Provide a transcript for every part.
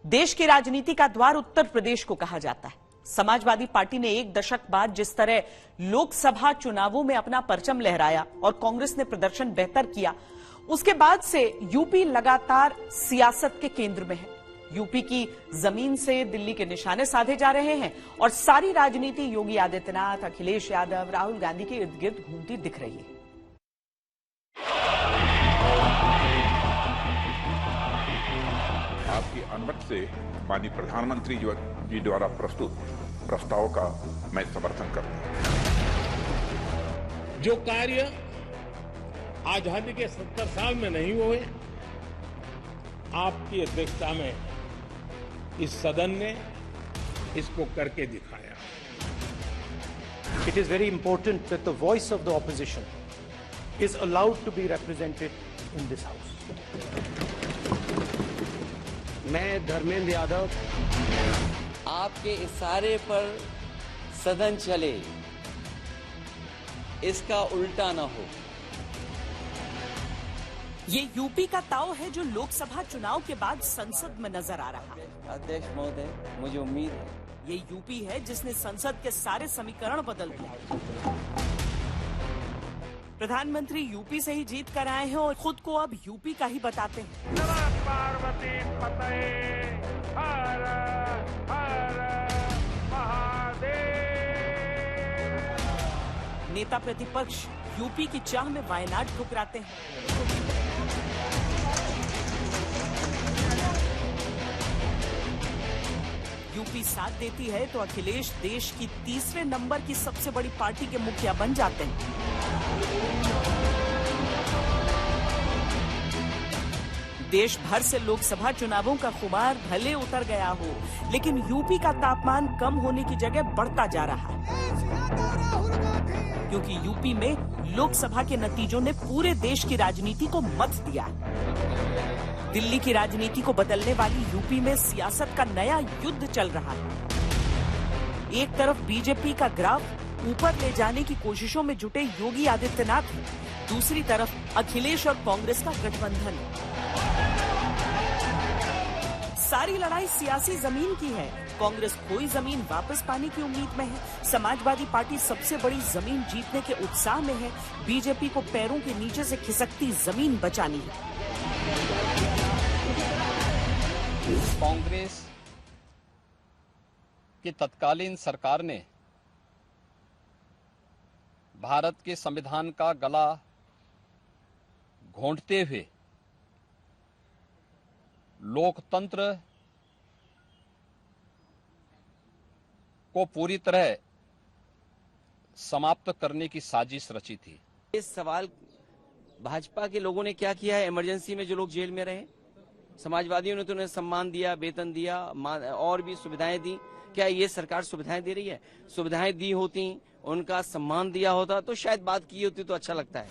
देश की राजनीति का द्वार उत्तर प्रदेश को कहा जाता है। समाजवादी पार्टी ने एक दशक बाद जिस तरह लोकसभा चुनावों में अपना परचम लहराया और कांग्रेस ने प्रदर्शन बेहतर किया, उसके बाद से यूपी लगातार सियासत के केंद्र में है। यूपी की जमीन से दिल्ली के निशाने साधे जा रहे हैं और सारी राजनीति योगी आदित्यनाथ, अखिलेश यादव, राहुल गांधी के इर्द गिर्द घूमती दिख रही है। आपकी अनुमति से माननीय प्रधानमंत्री जी द्वारा प्रस्तुत प्रस्ताव का मैं समर्थन करता हूं। जो कार्य आजादी के 70 साल में नहीं हुए, आपकी अध्यक्षता में इस सदन ने इसको करके दिखाया। It is very important that the voice of the opposition is allowed to be represented in this house. मैं धर्मेंद्र यादव आपके इशारे पर सदन चले, इसका उल्टा न हो। ये यूपी का ताव है जो लोकसभा चुनाव के बाद संसद में नजर आ रहा है। अध्यक्ष महोदय, मुझे उम्मीद है ये यूपी है जिसने संसद के सारे समीकरण बदल दिए। प्रधानमंत्री यूपी से ही जीत कर आए हैं और खुद को अब यूपी का ही बताते हैं। पार्वती पते हर हर महादेव। नेता प्रतिपक्ष यूपी की चाह में वायनाड ठुकराते हैं। यूपी साथ देती है तो अखिलेश देश की तीसरे नंबर की सबसे बड़ी पार्टी के मुखिया बन जाते हैं। देश भर से लोकसभा चुनावों का खुमार भले उतर गया हो, लेकिन यूपी का तापमान कम होने की जगह बढ़ता जा रहा है, क्योंकि यूपी में लोकसभा के नतीजों ने पूरे देश की राजनीति को मत दिया है। दिल्ली की राजनीति को बदलने वाली यूपी में सियासत का नया युद्ध चल रहा है। एक तरफ बीजेपी का ग्राफ ऊपर ले जाने की कोशिशों में जुटे योगी आदित्यनाथ है, दूसरी तरफ अखिलेश और कांग्रेस का गठबंधन। सारी लड़ाई सियासी जमीन की है। कांग्रेस कोई जमीन वापस पाने की उम्मीद में है, समाजवादी पार्टी सबसे बड़ी जमीन जीतने के उत्साह में है, बीजेपी को पैरों के नीचे से खिसकती जमीन बचानी है। कांग्रेस की तत्कालीन सरकार ने भारत के संविधान का गला घोंटते हुए लोकतंत्र को पूरी तरह समाप्त करने की साजिश रची थी। इस सवाल भाजपा के लोगों ने क्या किया है? इमरजेंसी में जो लोग जेल में रहे, समाजवादियों ने तो उन्हें सम्मान दिया, वेतन दिया और भी सुविधाएं दी। क्या ये सरकार सुविधाएं दे रही है? सुविधाएं दी होती, उनका सम्मान दिया होता तो शायद बात की होती तो अच्छा लगता है।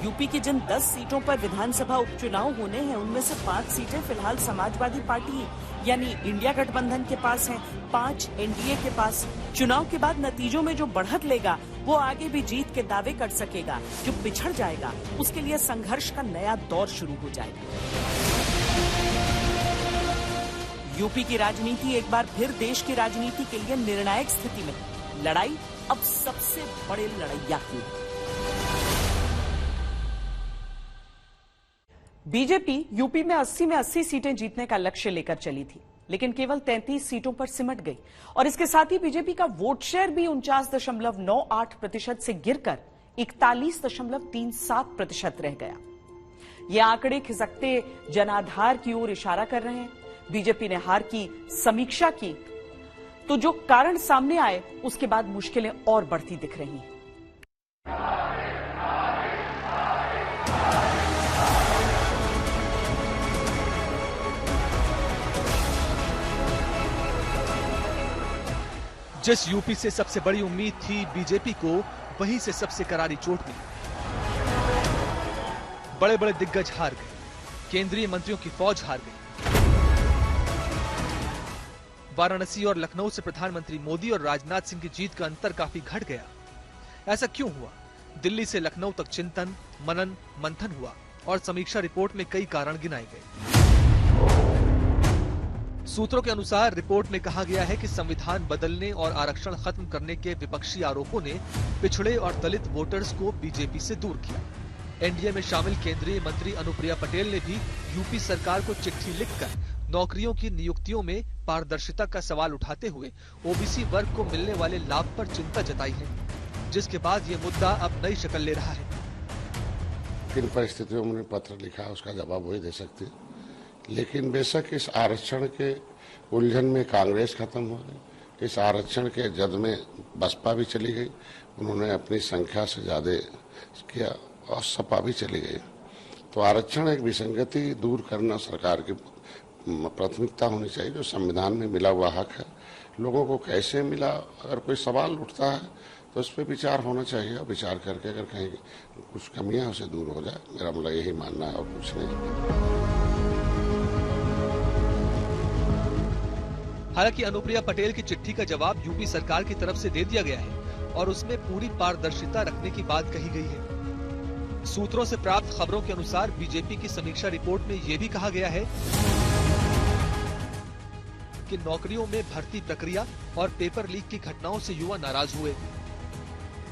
यूपी की जिन 10 सीटों पर विधानसभा उपचुनाव होने हैं, उनमें से 5 सीटें फिलहाल समाजवादी पार्टी यानी इंडिया गठबंधन के पास हैं, 5 एनडीए के पास। चुनाव के बाद नतीजों में जो बढ़त लेगा वो आगे भी जीत के दावे कर सकेगा। जो पिछड़ जाएगा उसके लिए संघर्ष का नया दौर शुरू हो जाएगा। यूपी की राजनीति एक बार फिर देश की राजनीति के लिए निर्णायक स्थिति में है। लड़ाई अब सबसे बड़े लड़ैया की है। बीजेपी यूपी में 80 में 80 सीटें जीतने का लक्ष्य लेकर चली थी, लेकिन केवल 33 सीटों पर सिमट गई और इसके साथ ही बीजेपी का वोट शेयर भी 49.98% से गिरकर 41.37% रह गया। ये आंकड़े खिसकते जनाधार की ओर इशारा कर रहे हैं। बीजेपी ने हार की समीक्षा की तो जो कारण सामने आए उसके बाद मुश्किलें और बढ़ती दिख रही हैं। जिस यूपी से सबसे बड़ी उम्मीद थी बीजेपी को, वहीं से सबसे करारी चोट मिली। बड़े बड़े दिग्गज हार गए, केंद्रीय मंत्रियों की फौज हार गई। वाराणसी और लखनऊ से प्रधानमंत्री मोदी और राजनाथ सिंह की जीत का अंतर काफी घट गया। ऐसा क्यों हुआ? दिल्ली से लखनऊ तक चिंतन, मनन, मंथन हुआ और समीक्षा रिपोर्ट में कई कारण गिनाए गए। सूत्रों के अनुसार रिपोर्ट में कहा गया है कि संविधान बदलने और आरक्षण खत्म करने के विपक्षी आरोपों ने पिछड़े और दलित वोटर्स को बीजेपी से दूर किया। एनडीए में शामिल केंद्रीय मंत्री अनुप्रिया पटेल ने भी यूपी सरकार को चिट्ठी लिखकर नौकरियों की नियुक्तियों में पारदर्शिता का सवाल उठाते हुए ओबीसी वर्ग को मिलने वाले लाभ पर चिंता जताई है, जिसके बाद ये मुद्दा अब नई शक्ल ले रहा है। किन परिस्थितियों में पत्र लिखा उसका जवाब वही दे सकती है, लेकिन बेशक इस आरक्षण के उलझन में कांग्रेस खत्म हो गई, इस आरक्षण के जद में बसपा भी चली गई, उन्होंने अपनी संख्या से ज्यादा किया और सपा भी चली गई। तो आरक्षण एक विसंगति दूर करना सरकार की प्राथमिकता होनी चाहिए। जो संविधान में मिला हुआ हक है, लोगों को कैसे मिला, अगर कोई सवाल उठता है तो उस पर विचार होना चाहिए और विचार करके अगर कहीं कुछ कमियां उसे दूर हो जाए, मेरा मतलब यही मानना है और कुछ नहीं। हालांकि अनुप्रिया पटेल की चिट्ठी का जवाब यूपी सरकार की तरफ से दे दिया गया है और उसमें पूरी पारदर्शिता रखने की बात कही गई है। सूत्रों से प्राप्त खबरों के अनुसार बीजेपी की समीक्षा रिपोर्ट में यह भी कहा गया है कि नौकरियों में भर्ती प्रक्रिया और पेपर लीक की घटनाओं से युवा नाराज हुए।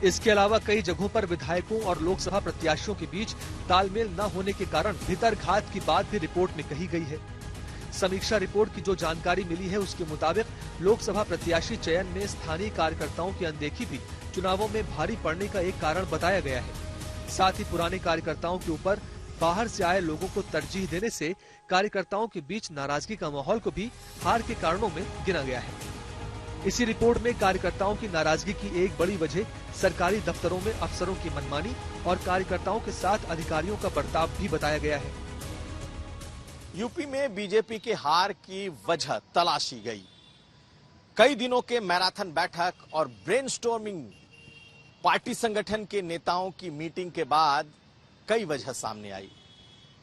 इसके अलावा कई जगहों पर विधायकों और लोकसभा प्रत्याशियों के बीच तालमेल न होने के कारण भीतरघात की बात भी रिपोर्ट में कही गई है। समीक्षा रिपोर्ट की जो जानकारी मिली है उसके मुताबिक लोकसभा प्रत्याशी चयन में स्थानीय कार्यकर्ताओं की अनदेखी भी चुनावों में भारी पड़ने का एक कारण बताया गया है। साथ ही पुराने कार्यकर्ताओं के ऊपर बाहर से आए लोगों को तरजीह देने से कार्यकर्ताओं के बीच नाराजगी का माहौल को भी हार के कारणों में गिना गया है। इसी रिपोर्ट में कार्यकर्ताओं की नाराजगी की एक बड़ी वजह सरकारी दफ्तरों में अफसरों की मनमानी और कार्यकर्ताओं के साथ अधिकारियों का बर्ताव भी बताया गया है। यूपी में बीजेपी के हार की वजह तलाशी गई। कई दिनों के मैराथन बैठक और ब्रेनस्टॉर्मिंग पार्टी संगठन के नेताओं की मीटिंग के बाद कई वजह सामने आई।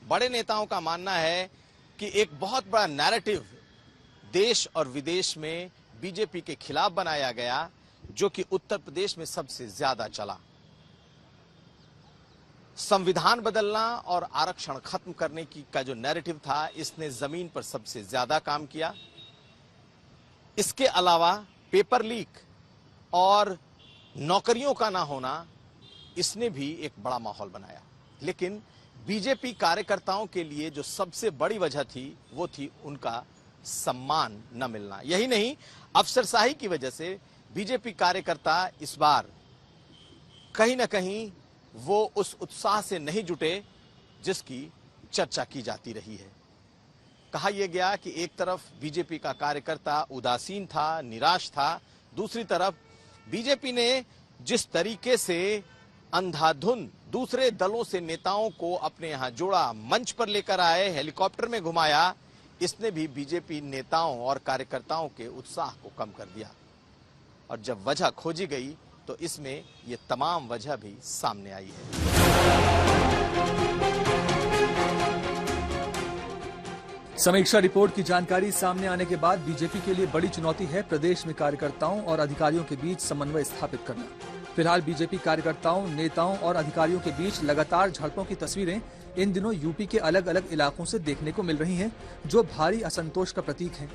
बड़े नेताओं का मानना है कि एक बहुत बड़ा नैरेटिव देश और विदेश में बीजेपी के खिलाफ बनाया गया, जो कि उत्तर प्रदेश में सबसे ज्यादा चला। संविधान बदलना और आरक्षण खत्म करने की का जो नैरेटिव था, इसने जमीन पर सबसे ज्यादा काम किया। इसके अलावा पेपर लीक और नौकरियों का ना होना, इसने भी एक बड़ा माहौल बनाया। लेकिन बीजेपी कार्यकर्ताओं के लिए जो सबसे बड़ी वजह थी, वो थी उनका सम्मान न मिलना। यही नहीं, अफसरशाही की वजह से बीजेपी कार्यकर्ता इस बार कहीं ना कहीं वो उस उत्साह से नहीं जुटे जिसकी चर्चा की जाती रही है। कहा यह गया कि एक तरफ बीजेपी का कार्यकर्ता उदासीन था, निराश था, दूसरी तरफ बीजेपी ने जिस तरीके से अंधाधुंध दूसरे दलों से नेताओं को अपने यहां जोड़ा, मंच पर लेकर आए, हेलीकॉप्टर में घुमाया, इसने भी बीजेपी नेताओं और कार्यकर्ताओं के उत्साह को कम कर दिया। और जब वजह खोजी गई तो इसमें ये तमाम वजह भी सामने आई है। समीक्षा रिपोर्ट की जानकारी सामने आने के बाद बीजेपी के लिए बड़ी चुनौती है प्रदेश में कार्यकर्ताओं और अधिकारियों के बीच समन्वय स्थापित करना। फिलहाल बीजेपी कार्यकर्ताओं, नेताओं और अधिकारियों के बीच लगातार झड़पों की तस्वीरें इन दिनों यूपी के अलग अलग इलाकों से देखने को मिल रही हैं, जो भारी असंतोष का प्रतीक है।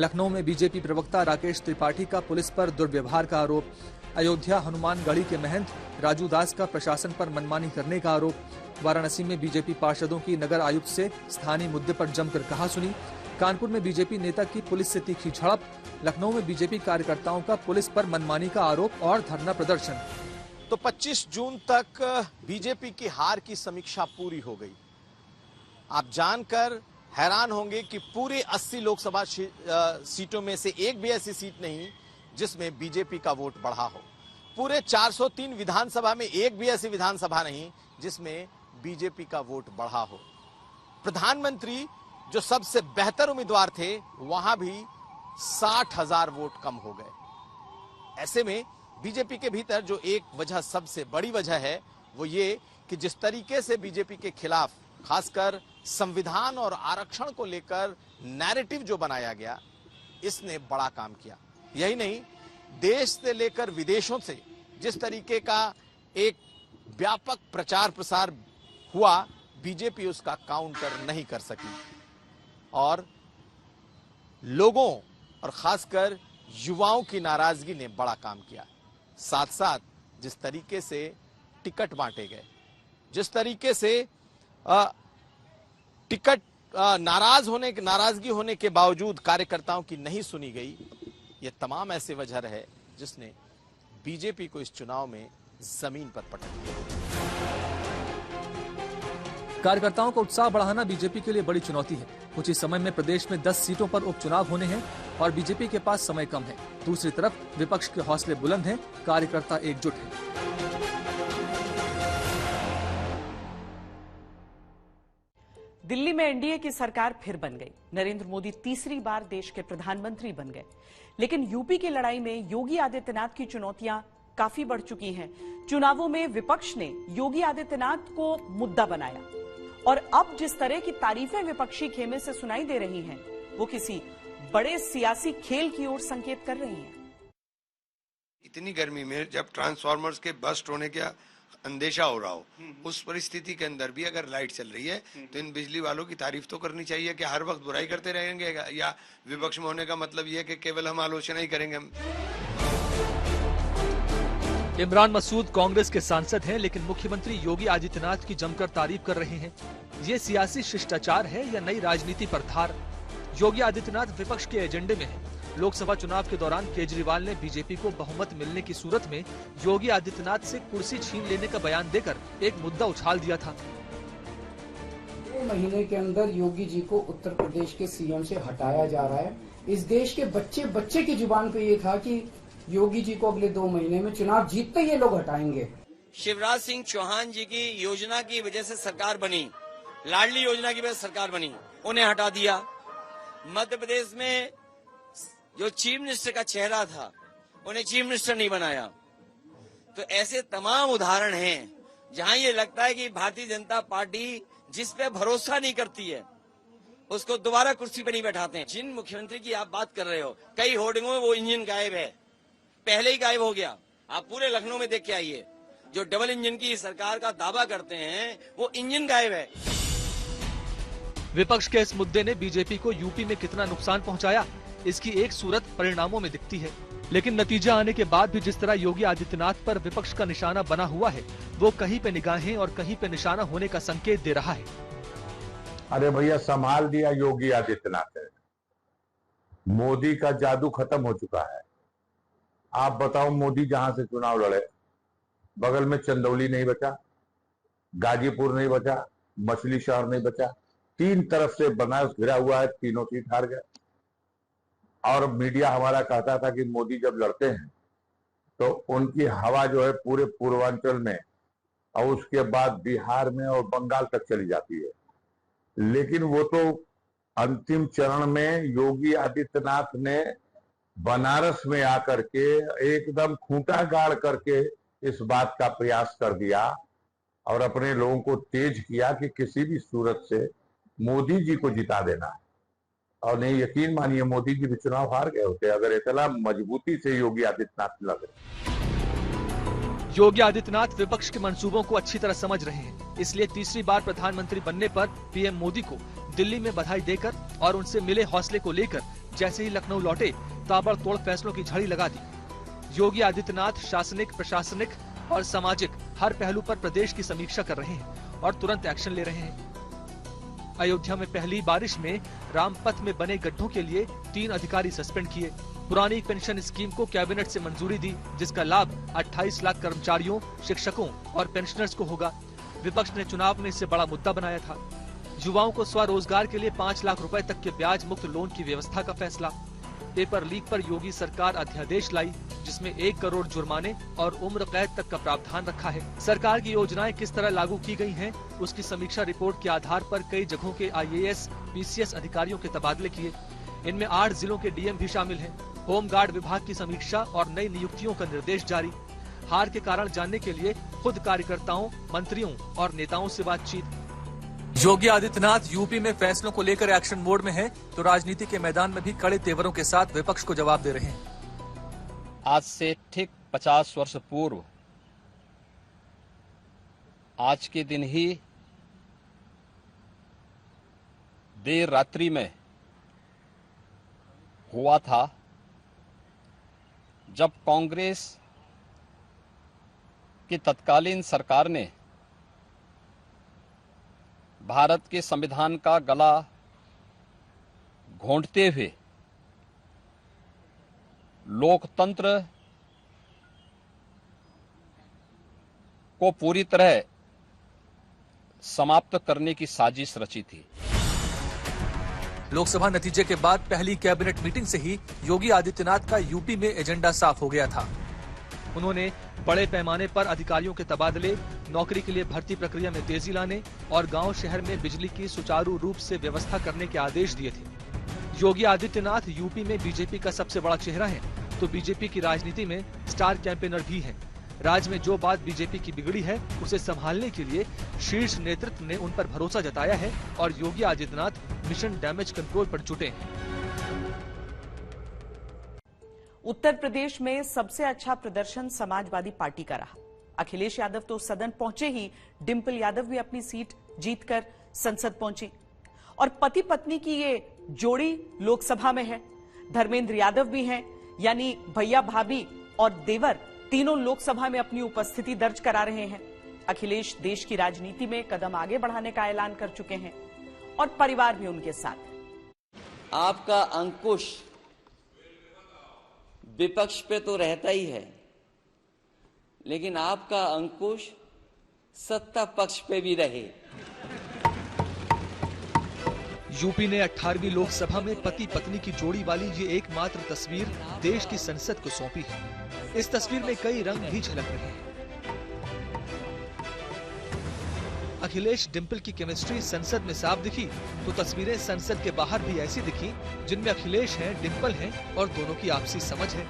लखनऊ में बीजेपी प्रवक्ता राकेश त्रिपाठी का पुलिस पर दुर्व्यवहार का आरोप, अयोध्या हनुमानगढ़ी के महंत राजू दास का प्रशासन पर मनमानी करने का आरोप, वाराणसी में बीजेपी पार्षदों की नगर आयुक्त से स्थानीय मुद्दे पर जमकर कहासुनी, कानपुर में बीजेपी नेता की पुलिस से तीखी झड़प, लखनऊ में बीजेपी कार्यकर्ताओं का पुलिस पर मनमानी का आरोप और धरना प्रदर्शन। तो 25 जून तक बीजेपी की हार की समीक्षा पूरी हो गई। आप जानकर हैरान होंगे कि पूरे 80 लोकसभा सीटों में से एक भी ऐसी सीट नहीं जिसमें बीजेपी का वोट बढ़ा हो। पूरे 403 विधानसभा में एक भी ऐसी विधानसभा नहीं जिसमें बीजेपी का वोट बढ़ा हो। प्रधानमंत्री जो सबसे बेहतर उम्मीदवार थे, वहां भी 60,000 वोट कम हो गए। ऐसे में बीजेपी के भीतर जो एक वजह, सबसे बड़ी वजह है, वो ये कि जिस तरीके से बीजेपी के खिलाफ खासकर संविधान और आरक्षण को लेकर नैरेटिव जो बनाया गया, इसने बड़ा काम किया। यही नहीं, देश से लेकर विदेशों से जिस तरीके का एक व्यापक प्रचार प्रसार हुआ बीजेपी उसका काउंटर नहीं कर सकी और लोगों और खासकर युवाओं की नाराजगी ने बड़ा काम किया। साथ साथ जिस तरीके से टिकट बांटे गए, जिस तरीके से टिकट नाराजगी होने के बावजूद कार्यकर्ताओं की नहीं सुनी गई, ये तमाम ऐसे वजह है जिसने बीजेपी को इस चुनाव में जमीन पर पटक दिया। कार्यकर्ताओं का उत्साह बढ़ाना बीजेपी के लिए बड़ी चुनौती है। कुछ ही समय में प्रदेश में 10 सीटों पर उपचुनाव होने हैं और बीजेपी के पास समय कम है। दूसरी तरफ विपक्ष के हौसले बुलंद हैं, कार्यकर्ता एकजुट हैं। दिल्ली में एनडीए की सरकार फिर बन गई। नरेंद्र मोदी तीसरी बार देश के प्रधानमंत्री बन गए। लेकिन यूपी की लड़ाई में योगी आदित्यनाथ की चुनौतियां काफी बढ़ चुकी हैं। चुनावों में विपक्ष ने योगी आदित्यनाथ को मुद्दा बनाया और अब जिस तरह की तारीफें विपक्षी खेमे से सुनाई दे रही हैं, वो किसी बड़े सियासी खेल की ओर संकेत कर रही हैं। इतनी गर्मी में जब ट्रांसफार्मर्स के बस्ट होने का अंदेशा हो रहा हो, उस परिस्थिति के अंदर भी अगर लाइट चल रही है तो इन बिजली वालों की तारीफ तो करनी चाहिए कि हर वक्त बुराई करते रहेंगे, या विपक्ष में होने का मतलब यह कि केवल हम आलोचना ही करेंगे। इमरान मसूद कांग्रेस के सांसद हैं, लेकिन मुख्यमंत्री योगी आदित्यनाथ की जमकर तारीफ कर रहे हैं। ये सियासी शिष्टाचार है या नई राजनीति पर धार? योगी आदित्यनाथ विपक्ष के एजेंडे में है। लोकसभा चुनाव के दौरान केजरीवाल ने बीजेपी को बहुमत मिलने की सूरत में योगी आदित्यनाथ से कुर्सी छीन लेने का बयान देकर एक मुद्दा उछाल दिया था। 2 महीने के अंदर योगी जी को उत्तर प्रदेश के सीएम से हटाया जा रहा है। इस देश के बच्चे की जुबान पे ये था कि योगी जी को अगले 2 महीने में चुनाव जीतते ये लोग हटाएंगे। शिवराज सिंह चौहान जी की योजना की वजह से सरकार बनी, लाडली योजना की वजह से सरकार बनी, उन्हें हटा दिया। मध्य प्रदेश में जो चीफ मिनिस्टर का चेहरा था, उन्हें चीफ मिनिस्टर नहीं बनाया। तो ऐसे तमाम उदाहरण हैं जहां ये लगता है कि भारतीय जनता पार्टी जिस पे भरोसा नहीं करती है उसको दोबारा कुर्सी पर नहीं बैठाते हैं। जिन मुख्यमंत्री की आप बात कर रहे हो, कई होर्डिंगों में वो इंजन गायब है, पहले ही गायब हो गया। आप पूरे लखनऊ में देख के आइए, जो डबल इंजन की सरकार का दावा करते हैं वो इंजन गायब है। विपक्ष के इस मुद्दे ने बीजेपी को यूपी में कितना नुकसान पहुंचाया, इसकी एक सूरत परिणामों में दिखती है। लेकिन नतीजा आने के बाद भी जिस तरह योगी आदित्यनाथ पर विपक्ष का निशाना बना हुआ है, वो कहीं पे निगाहें और कहीं पे निशाना होने का संकेत दे रहा है। अरे भैया, संभाल दिया योगी आदित्यनाथ है। मोदी का जादू खत्म हो चुका है। आप बताओ, मोदी जहां से चुनाव लड़े, बगल में चंदौली नहीं बचा, गाजीपुर नहीं बचा, मछली शहर नहीं बचा, 3 तरफ से बनारस घिरा हुआ है, तीनों सीट हार गए। और मीडिया हमारा कहता था कि मोदी जब लड़ते हैं तो उनकी हवा जो है पूरे पूर्वांचल में और उसके बाद बिहार में और बंगाल तक चली जाती है। लेकिन वो तो अंतिम चरण में योगी आदित्यनाथ ने बनारस में आकर के एकदम खूंटा गाड़ करके इस बात का प्रयास कर दिया और अपने लोगों को तेज किया कि किसी भी सूरत से मोदी जी को जिता देना है। और नहीं, यकीन मानिए, मोदी जी भी चुनाव हार गए होते अगर इतना मजबूती से योगी आदित्यनाथ लगे। योगी आदित्यनाथ विपक्ष के मंसूबों को अच्छी तरह समझ रहे हैं, इसलिए तीसरी बार प्रधानमंत्री बनने पर पीएम मोदी को दिल्ली में बधाई देकर और उनसे मिले हौसले को लेकर जैसे ही लखनऊ लौटे, ताबड़तोड़ फैसलों की झड़ी लगा दी। योगी आदित्यनाथ शासनिक, प्रशासनिक और सामाजिक हर पहलू पर प्रदेश की समीक्षा कर रहे हैं और तुरंत एक्शन ले रहे हैं। अयोध्या में पहली बारिश में रामपथ में बने गड्ढों के लिए 3 अधिकारी सस्पेंड किए। पुरानी पेंशन स्कीम को कैबिनेट से मंजूरी दी, जिसका लाभ 28 लाख कर्मचारियों, शिक्षकों और पेंशनर्स को होगा। विपक्ष ने चुनाव में इसे बड़ा मुद्दा बनाया था। युवाओं को स्वरोजगार के लिए 5 लाख रुपए तक के ब्याज मुक्त लोन की व्यवस्था का फैसला। पेपर लीक पर योगी सरकार अध्यादेश लाई, जिसमें 1 करोड़ जुर्माने और उम्र कैद तक का प्रावधान रखा है। सरकार की योजनाएं किस तरह लागू की गई हैं, उसकी समीक्षा रिपोर्ट के आधार पर कई जगहों के IAS, PCS अधिकारियों के तबादले किए। इनमें 8 जिलों के DM भी शामिल हैं। होमगार्ड विभाग की समीक्षा और नई नियुक्तियों का निर्देश जारी। हार के कारण जानने के लिए खुद कार्यकर्ताओं, मंत्रियों और नेताओं से बातचीत। योगी आदित्यनाथ यूपी में फैसलों को लेकर एक्शन मोड में हैं, तो राजनीति के मैदान में भी कड़े तेवरों के साथ विपक्ष को जवाब दे रहे हैं। आज से ठीक 50 वर्ष पूर्व आज के दिन ही देर रात्रि में हुआ था, जब कांग्रेस की तत्कालीन सरकार ने भारत के संविधान का गला घोंटते हुए लोकतंत्र को पूरी तरह समाप्त करने की साजिश रची थी। लोकसभा नतीजे के बाद पहली कैबिनेट मीटिंग से ही योगी आदित्यनाथ का यूपी में एजेंडा साफ हो गया था। उन्होंने बड़े पैमाने पर अधिकारियों के तबादले, नौकरी के लिए भर्ती प्रक्रिया में तेजी लाने और गांव शहर में बिजली की सुचारू रूप से व्यवस्था करने के आदेश दिए थे। योगी आदित्यनाथ यूपी में बीजेपी का सबसे बड़ा चेहरा है, तो बीजेपी की राजनीति में स्टार कैंपेनर भी हैं। राज्य में जो बात बीजेपी की बिगड़ी है, उसे संभालने के लिए शीर्ष नेतृत्व ने उन पर भरोसा जताया है और Yogi Adityanath mission damage control पर जुटे हैं। उत्तर प्रदेश में सबसे अच्छा प्रदर्शन समाजवादी पार्टी का रहा। अखिलेश यादव तो सदन पहुंचे ही डिंपल यादव भी अपनी सीट जीतकर संसद पहुंची और पति पत्नी की ये जोड़ी लोकसभा में है। धर्मेंद्र यादव भी हैं, यानी भैया भाभी और देवर तीनों लोकसभा में अपनी उपस्थिति दर्ज करा रहे हैं। अखिलेश देश की राजनीति में कदम आगे बढ़ाने का ऐलान कर चुके हैं और परिवार भी उनके साथ है। आपका अंकुश विपक्ष पे तो रहता ही है, लेकिन आपका अंकुश सत्ता पक्ष पे भी रहे। यूपी ने 18वीं लोकसभा में पति पत्नी की जोड़ी वाली ये एकमात्र तस्वीर देश की संसद को सौंपी है। इस तस्वीर में कई रंग भी झलक रहे हैं। अखिलेश डिंपल की केमिस्ट्री संसद में साफ दिखी, तो तस्वीरें संसद के बाहर भी ऐसी दिखी जिनमें अखिलेश हैं, डिंपल हैं और दोनों की आपसी समझ है।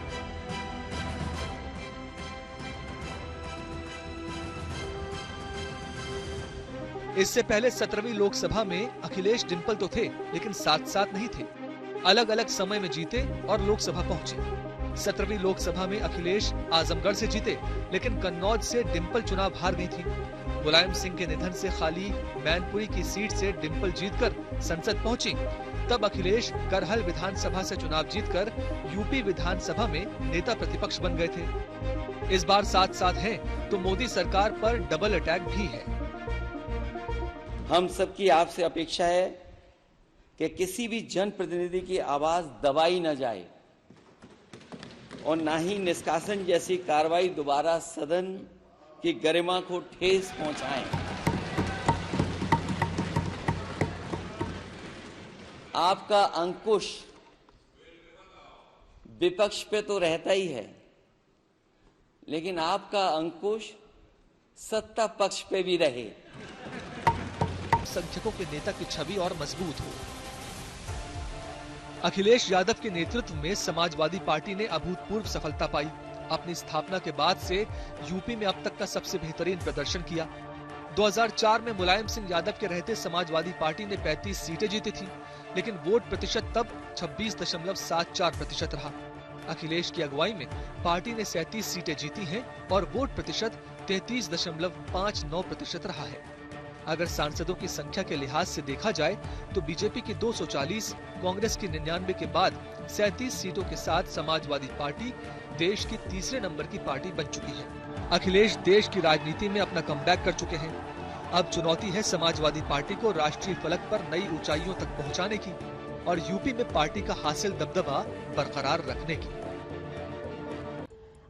इससे पहले 17वीं लोकसभा में अखिलेश डिंपल तो थे, लेकिन साथ साथ नहीं थे। अलग अलग समय में जीते और लोकसभा पहुंचे। 17वीं लोकसभा में अखिलेश आजमगढ़ से जीते, लेकिन कन्नौज से डिंपल चुनाव हार गई थी। मुलायम सिंह के निधन से खाली मैनपुरी की सीट से डिंपल जीतकर संसद पहुंची। तब अखिलेश करहल विधानसभा से चुनाव जीतकर यूपी विधानसभा में नेता प्रतिपक्ष बन गए थे। इस बार साथ साथ हैं तो मोदी सरकार पर डबल अटैक भी है। हम सबकी आपसे अपेक्षा है कि किसी भी जनप्रतिनिधि की आवाज दबाई न जाए और न ही निष्कासन जैसी कार्रवाई दोबारा सदन की गरिमा को ठेस पहुंचाए। आपका अंकुश विपक्ष पे तो रहता ही है, लेकिन आपका अंकुश सत्ता पक्ष पे भी रहे। संख्यकों के नेता की छवि और मजबूत हो। अखिलेश यादव के नेतृत्व में समाजवादी पार्टी ने अभूतपूर्व सफलता पाई। अपनी स्थापना के बाद से यूपी में अब तक का सबसे बेहतरीन प्रदर्शन किया। 2004 में मुलायम सिंह यादव के रहते समाजवादी पार्टी ने 35 सीटें जीती थी, लेकिन वोट प्रतिशत तब 26.74% रहा। अखिलेश की अगुवाई में पार्टी ने 37 सीटें जीती हैं और वोट प्रतिशत 33.59% रहा है। अगर सांसदों की संख्या के लिहाज से देखा जाए तो बीजेपी की 240, कांग्रेस की 99 के बाद 37 सीटों के साथ समाजवादी पार्टी देश की तीसरे नंबर की पार्टी बन चुकी है। अखिलेश देश की राजनीति में अपना कमबैक कर चुके हैं। अब चुनौती है समाजवादी पार्टी को राष्ट्रीय फलक पर नई ऊंचाइयों तक पहुंचाने की और यूपी में पार्टी का हासिल दबदबा बरकरार रखने की।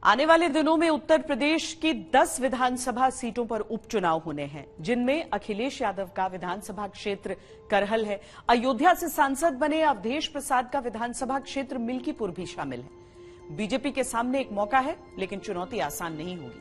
आने वाले दिनों में उत्तर प्रदेश की 10 विधानसभा सीटों पर उपचुनाव होने हैं, जिनमें अखिलेश यादव का विधानसभा क्षेत्र करहल है। अयोध्या से सांसद बने अवधेश प्रसाद का विधानसभा क्षेत्र मिल्कीपुर भी शामिल है। बीजेपी के सामने एक मौका है, लेकिन चुनौती आसान नहीं होगी।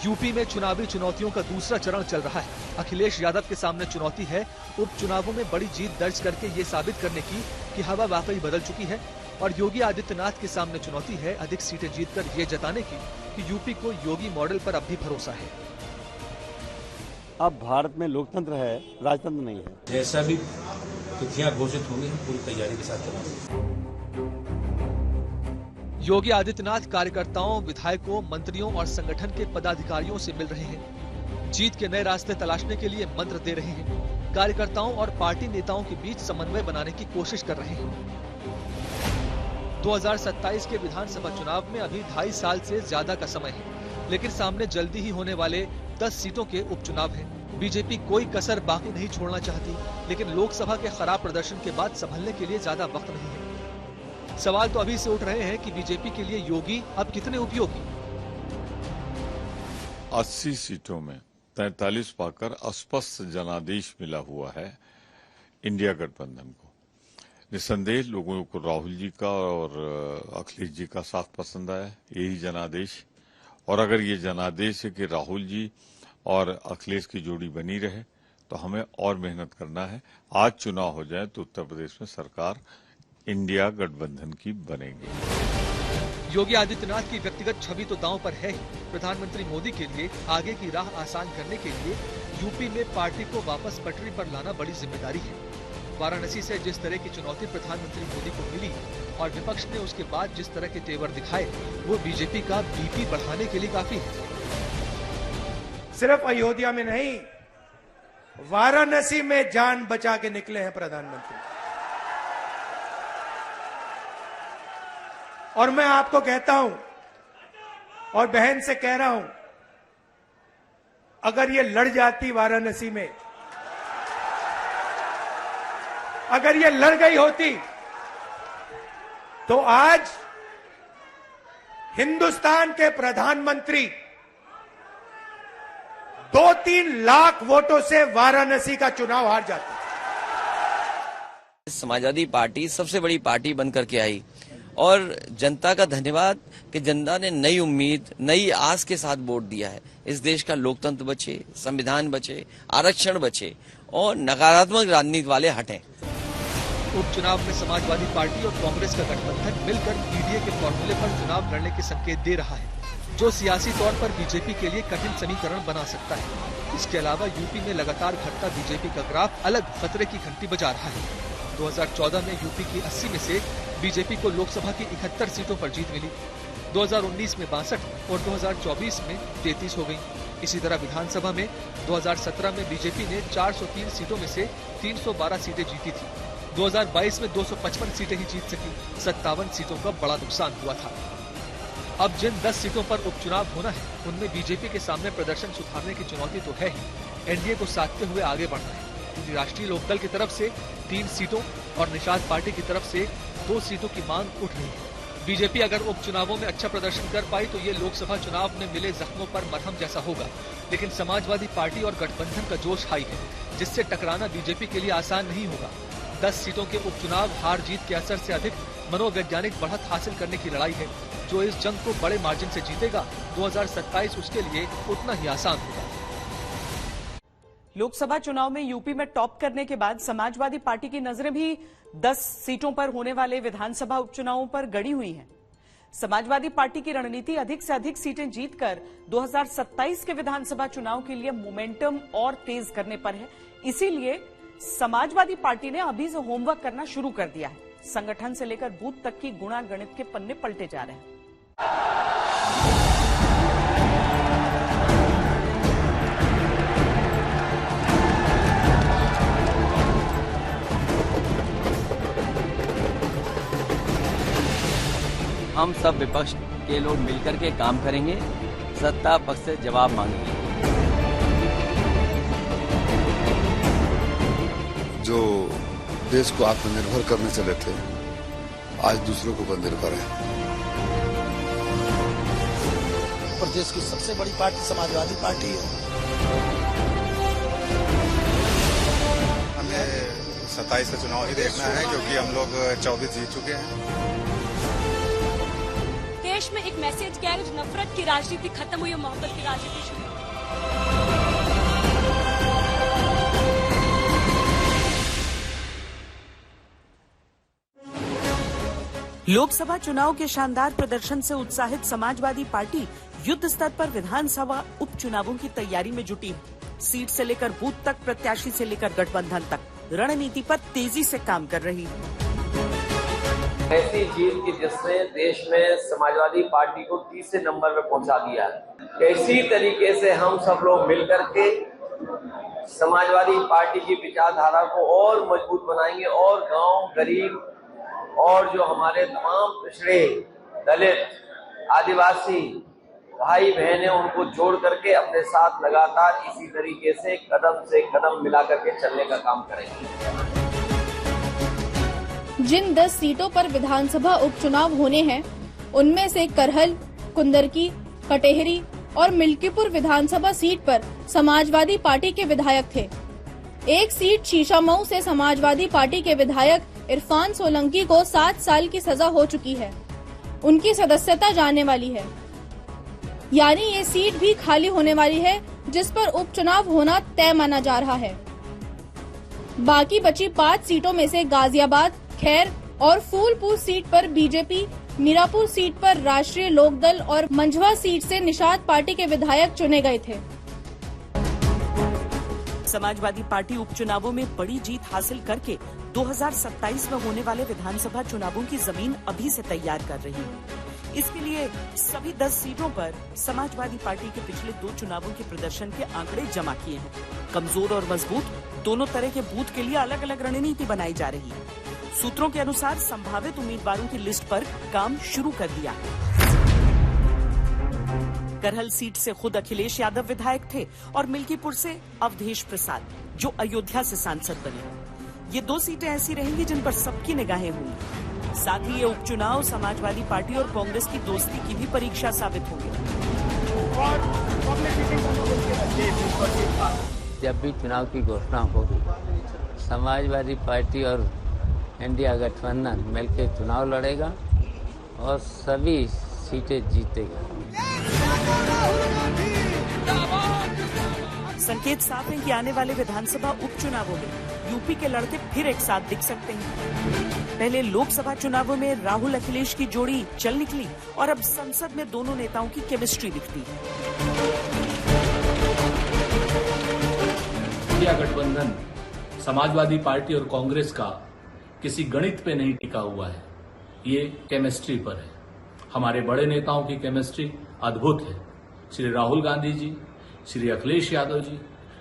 यूपी में चुनावी चुनौतियों का दूसरा चरण चल रहा है। अखिलेश यादव के सामने चुनौती है उपचुनावों में बड़ी जीत दर्ज करके ये साबित करने की कि हवा वाकई बदल चुकी है, और योगी आदित्यनाथ के सामने चुनौती है अधिक सीटें जीतकर ये जताने की कि यूपी को योगी मॉडल पर अब भी भरोसा है। अब भारत में लोकतंत्र है, राजतंत्र नहीं है। जैसा भी तिथियां घोषित होंगी हम पूरी तैयारी के साथ चलेंगे। योगी आदित्यनाथ कार्यकर्ताओं, विधायकों, मंत्रियों और संगठन के पदाधिकारियों से मिल रहे हैं। जीत के नए रास्ते तलाशने के लिए मंत्र दे रहे हैं। कार्यकर्ताओं और पार्टी नेताओं के बीच समन्वय बनाने की कोशिश कर रहे हैं। 2027 के विधानसभा चुनाव में अभी 2.5 साल से ज्यादा का समय है, लेकिन सामने जल्दी ही होने वाले 10 सीटों के उपचुनाव हैं। बीजेपी कोई कसर बाकी नहीं छोड़ना चाहती, लेकिन लोकसभा के खराब प्रदर्शन के बाद संभलने के लिए ज्यादा वक्त नहीं है। सवाल तो अभी से उठ रहे हैं कि बीजेपी के लिए योगी अब कितने उपयोगी। 80 सीटों में 43 पाकर स्पष्ट जनादेश मिला हुआ है इंडिया गठबंधन को। निसंदेह लोगों को राहुल जी का और अखिलेश जी का साथ पसंद आया, यही जनादेश। और अगर ये जनादेश है कि राहुल जी और अखिलेश की जोड़ी बनी रहे, तो हमें और मेहनत करना है। आज चुनाव हो जाए तो उत्तर प्रदेश में सरकार इंडिया गठबंधन की बनेगी। योगी आदित्यनाथ की व्यक्तिगत छवि तो दांव पर है ही। प्रधानमंत्री मोदी के लिए आगे की राह आसान करने के लिए यूपी में पार्टी को वापस पटरी पर लाना बड़ी जिम्मेदारी है। वाराणसी से जिस तरह की चुनौती प्रधानमंत्री मोदी को मिली और विपक्ष ने उसके बाद जिस तरह के तेवर दिखाए, वो बीजेपी का बीपी बढ़ाने के लिए काफी है। सिर्फ अयोध्या में नहीं, वाराणसी में जान बचा के निकले हैं प्रधानमंत्री। और मैं आपको कहता हूं और बहन से कह रहा हूं, अगर ये लड़ जाती वाराणसी में, अगर ये लड़ गई होती, तो आज हिंदुस्तान के प्रधानमंत्री 2-3 लाख वोटों से वाराणसी का चुनाव हार जाते। समाजवादी पार्टी सबसे बड़ी पार्टी बनकर के आई और जनता का धन्यवाद कि जनता ने नई उम्मीद, नई आस के साथ वोट दिया है। इस देश का लोकतंत्र बचे, संविधान बचे, आरक्षण बचे और नकारात्मक राजनीति वाले हटें। उपचुनाव में समाजवादी पार्टी और कांग्रेस का गठबंधन मिलकर ईडीए के फॉर्मूले पर चुनाव लड़ने के संकेत दे रहा है, जो सियासी तौर पर बीजेपी के लिए कठिन समीकरण बना सकता है। इसके अलावा यूपी में लगातार घटता बीजेपी का ग्राफ अलग खतरे की घंटी बजा रहा है। 2014 में यूपी की 80 में से बीजेपी को लोकसभा की 71 सीटों पर जीत मिली। 2019 में 62 और 2024 में 33 हो गई। इसी तरह विधानसभा में 2017 में बीजेपी ने 403 सीटों में से 312 सीटें जीती थी। 2022 में 255 सीटें ही जीत सकी। 57 सीटों का बड़ा नुकसान हुआ था। अब जिन 10 सीटों पर उपचुनाव होना है, उनमें बीजेपी के सामने प्रदर्शन सुधारने की चुनौती तो है ही, एनडीए को साधते हुए आगे बढ़ना है। क्योंकि राष्ट्रीय लोकदल की तरफ से 3 सीटों और निषाद पार्टी की तरफ से 2 सीटों की मांग उठ रही है। बीजेपी अगर उपचुनावों में अच्छा प्रदर्शन कर पाई तो ये लोकसभा चुनाव में मिले जख्मों पर मरहम जैसा होगा। लेकिन समाजवादी पार्टी और गठबंधन का जोश हाई है, जिससे टकराना बीजेपी के लिए आसान नहीं होगा। 10 सीटों के उपचुनाव हार जीत के असर से अधिक मनोवैज्ञानिक बढ़त हासिल करने की लड़ाई है। जो इस जंग को बड़े मार्जिन से जीतेगा, 2027 उसके लिए उतना ही आसान होगा। लोकसभा चुनाव में यूपी में टॉप करने के बाद समाजवादी पार्टी की नजरें भी 10 सीटों पर होने वाले विधानसभा उपचुनावों पर गड़ी हुई हैं। समाजवादी पार्टी की रणनीति अधिक से अधिक सीटें जीतकर 2027 के विधानसभा चुनाव के लिए मोमेंटम और तेज करने पर है। इसीलिए समाजवादी पार्टी ने अभी से होमवर्क करना शुरू कर दिया है। संगठन से लेकर बूथ तक की गुणा गणित के पन्ने पलटे जा रहे हैं। हम सब विपक्ष के लोग मिलकर के काम करेंगे, सत्ता पक्ष से जवाब मांगेंगे। जो देश को आत्मनिर्भर करने चले थे, आज दूसरों को पर निर्भर है। प्रदेश की सबसे बड़ी पार्टी समाजवादी पार्टी है। हमें 27 का चुनाव ही देखना है, क्योंकि हम लोग 24 जीत चुके हैं। देश में एक मैसेज क्या है, नफरत की राजनीति खत्म हुई और मोहब्बत की राजनीति शुरू। लोकसभा चुनाव के शानदार प्रदर्शन से उत्साहित समाजवादी पार्टी युद्ध स्तर पर विधानसभा उपचुनावों की तैयारी में जुटी है। सीट से लेकर बूथ तक, प्रत्याशी से लेकर गठबंधन तक रणनीति पर तेजी से काम कर रही है। ऐसी जीत की जिसने देश में समाजवादी पार्टी को तीसरे नंबर पर पहुंचा दिया है। इसी तरीके से हम सब लोग मिलकर के समाजवादी पार्टी की विचारधारा को और मजबूत बनाएंगे और गांव, गरीब और जो हमारे तमाम पिछड़े, दलित, आदिवासी भाई बहन है उनको जोड़ करके अपने साथ लगातार इसी तरीके से कदम मिला करके चलने का काम करेंगे। जिन 10 सीटों पर विधानसभा उपचुनाव होने हैं उनमें से करहल, कुंदरकी, कटेहरी और मिल्कीपुर विधानसभा सीट पर समाजवादी पार्टी के विधायक थे। एक सीट शीशामऊ से समाजवादी पार्टी के विधायक इरफान सोलंकी को 7 साल की सजा हो चुकी है। उनकी सदस्यता जाने वाली है, यानी ये सीट भी खाली होने वाली है, जिस पर उपचुनाव होना तय माना जा रहा है। बाकी बची 5 सीटों में से गाजियाबाद, खैर और फूलपुर सीट पर बीजेपी, मीरापुर सीट पर राष्ट्रीय लोकदल और मंझवा सीट से निषाद पार्टी के विधायक चुने गए थे। समाजवादी पार्टी उपचुनावों में बड़ी जीत हासिल करके 2027 में होने वाले विधानसभा चुनावों की जमीन अभी से तैयार कर रही है। इसके लिए सभी 10 सीटों पर समाजवादी पार्टी के पिछले 2 चुनावों के प्रदर्शन के आंकड़े जमा किए हैं। कमजोर और मजबूत दोनों तरह के बूथ के लिए अलग अलग रणनीति बनाई जा रही है। सूत्रों के अनुसार संभावित उम्मीदवारों की लिस्ट पर काम शुरू कर दिया। करहल सीट से खुद अखिलेश यादव विधायक थे और मिल्कीपुर से अवधेश प्रसाद, जो अयोध्या से सांसद बने। ये 2 सीटें ऐसी रहेंगी जिन पर सबकी निगाहें होंगी। साथ ही ये उपचुनाव समाजवादी पार्टी और कांग्रेस की दोस्ती की भी परीक्षा साबित होंगे। जब भी चुनाव की घोषणा होगी, समाजवादी पार्टी और इंडिया गठबंधन मिलकर चुनाव लड़ेगा और सभी सीटें जीतेगा। संकेत साफ है कि आने वाले विधानसभा उपचुनावों में यूपी के लड़के फिर एक साथ दिख सकते हैं। पहले लोकसभा चुनावों में राहुल अखिलेश की जोड़ी चल निकली और अब संसद में दोनों नेताओं की केमिस्ट्री दिखती है। इंडिया गठबंधन समाजवादी पार्टी और कांग्रेस का किसी गणित पे नहीं टिका हुआ है, ये केमिस्ट्री पर है। हमारे बड़े नेताओं की केमिस्ट्री अद्भुत है। श्री राहुल गांधी जी, श्री अखिलेश यादव जी,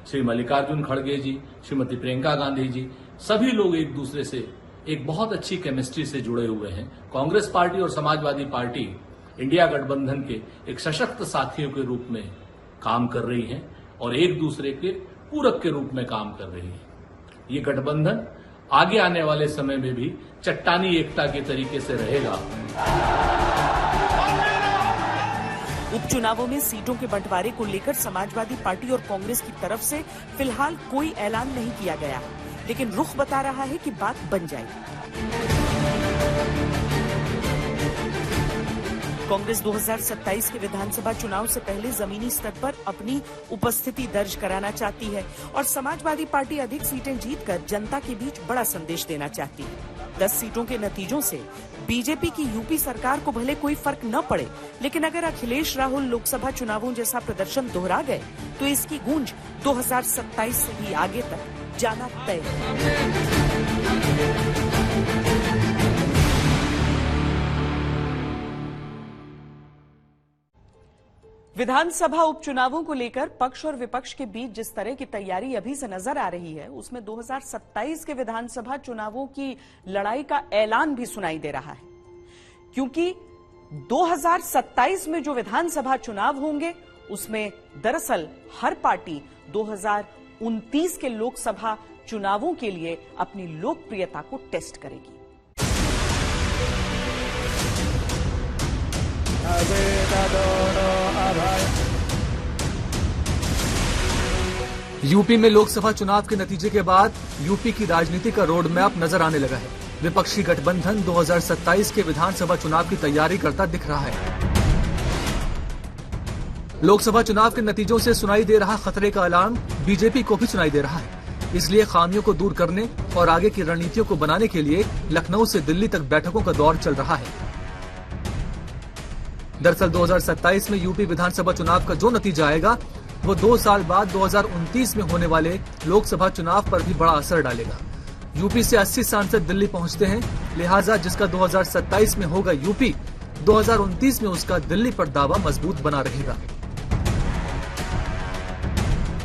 श्री मल्लिकार्जुन खड़गे जी, श्रीमती प्रियंका गांधी जी, सभी लोग एक दूसरे से एक बहुत अच्छी केमिस्ट्री से जुड़े हुए हैं। कांग्रेस पार्टी और समाजवादी पार्टी इंडिया गठबंधन के एक सशक्त साथियों के रूप में काम कर रही हैं और एक दूसरे के पूरक के रूप में काम कर रही है। ये गठबंधन आगे आने वाले समय में भी चट्टानी एकता के तरीके से रहेगा। उपचुनावों में सीटों के बंटवारे को लेकर समाजवादी पार्टी और कांग्रेस की तरफ से फिलहाल कोई ऐलान नहीं किया गया, लेकिन रुख बता रहा है कि बात बन जाएगी। कांग्रेस 2027 के विधानसभा चुनाव से पहले जमीनी स्तर पर अपनी उपस्थिति दर्ज कराना चाहती है और समाजवादी पार्टी अधिक सीटें जीतकर जनता के बीच बड़ा संदेश देना चाहती है। 10 सीटों के नतीजों से बीजेपी की यूपी सरकार को भले कोई फर्क न पड़े, लेकिन अगर अखिलेश राहुल लोकसभा चुनावों जैसा प्रदर्शन दोहरा गए तो इसकी गूंज 2027 से भी आगे तक जाना तय है। विधानसभा उपचुनावों को लेकर पक्ष और विपक्ष के बीच जिस तरह की तैयारी अभी से नजर आ रही है, उसमें 2027 के विधानसभा चुनावों की लड़ाई का ऐलान भी सुनाई दे रहा है, क्योंकि 2027 में जो विधानसभा चुनाव होंगे उसमें दरअसल हर पार्टी 2029 के लोकसभा चुनावों के लिए अपनी लोकप्रियता को टेस्ट करेगी। यूपी में लोकसभा चुनाव के नतीजे के बाद यूपी की राजनीति का रोड मैप नजर आने लगा है। विपक्षी गठबंधन 2027 के विधानसभा चुनाव की तैयारी करता दिख रहा है। लोकसभा चुनाव के नतीजों से सुनाई दे रहा खतरे का अलार्म बीजेपी को भी सुनाई दे रहा है। इसलिए खामियों को दूर करने और आगे की रणनीतियों को बनाने के लिए लखनऊ से दिल्ली तक बैठकों का दौर चल रहा है। दरअसल 2027 में यूपी विधानसभा चुनाव का जो नतीजा आएगा वो 2 साल बाद 2029 में होने वाले लोकसभा चुनाव पर भी बड़ा असर डालेगा। यूपी से 80 सांसद दिल्ली पहुंचते हैं, लिहाजा जिसका 2027 में होगा यूपी, 2029 में उसका दिल्ली पर दावा मजबूत बना रहेगा।